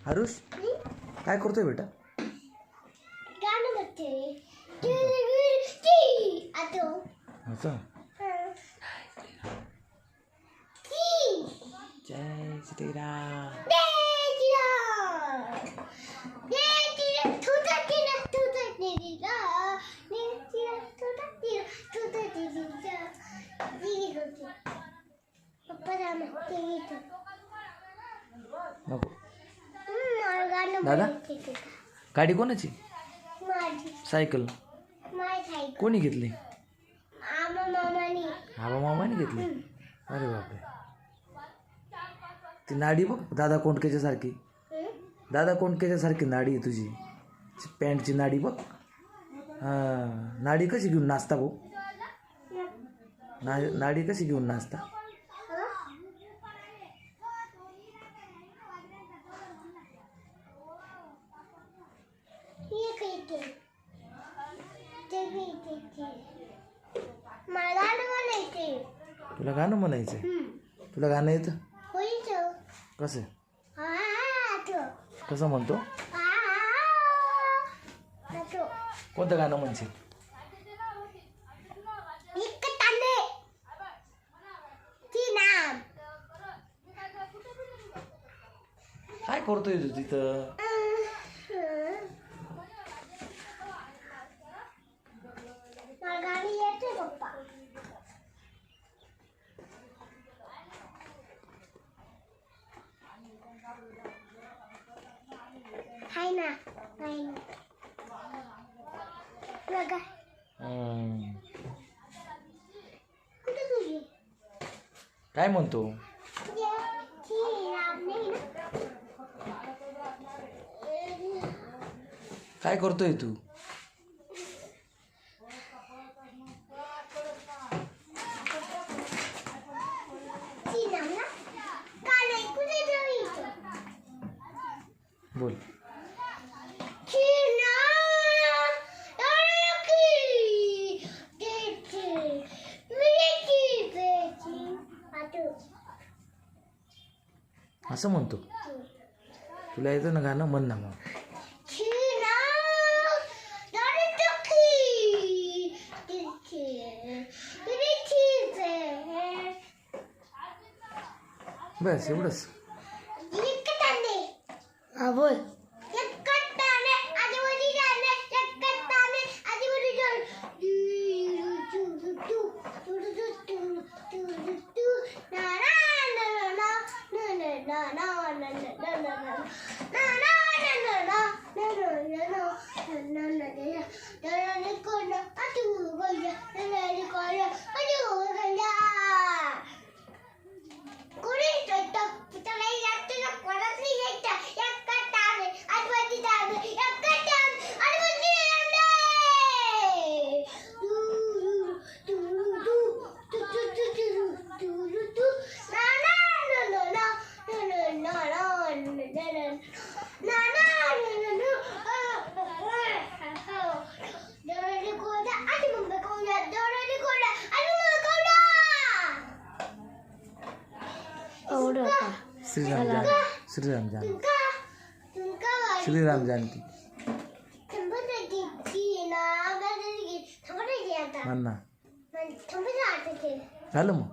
हरुष काय करतोय बेटा? गाणं म्हणते. असं जय श्रीराम. नको दादा, गाडी कोणाची? सायकल कोणी घेतली? आबा मामाने घेतली. अरे बापरे, ती नाडी बघ दादा कोंडकेच्या सारखी. दादा कोंडकेच्या सारखी नाडी आहे तुझी. पॅन्टची नाडी बघ. हां, नाडी कशी घेऊन नाचता भाऊ? नाडी कशी घेऊन नाचता? तुला गाणं म्हणायचंय? तुला गाणं येतं? कसं कसं म्हणतो? कोणतं गाणं म्हणशील? काय करतोय तू तिथं? काय म्हणतो? काय करतोय तू? बोल. असं म्हणतो. तुला येतं ना गाणं? म्हण ना मग. बस एवढंच. हा बोल. श्रीराम जानकी म्हणा. झालं मग.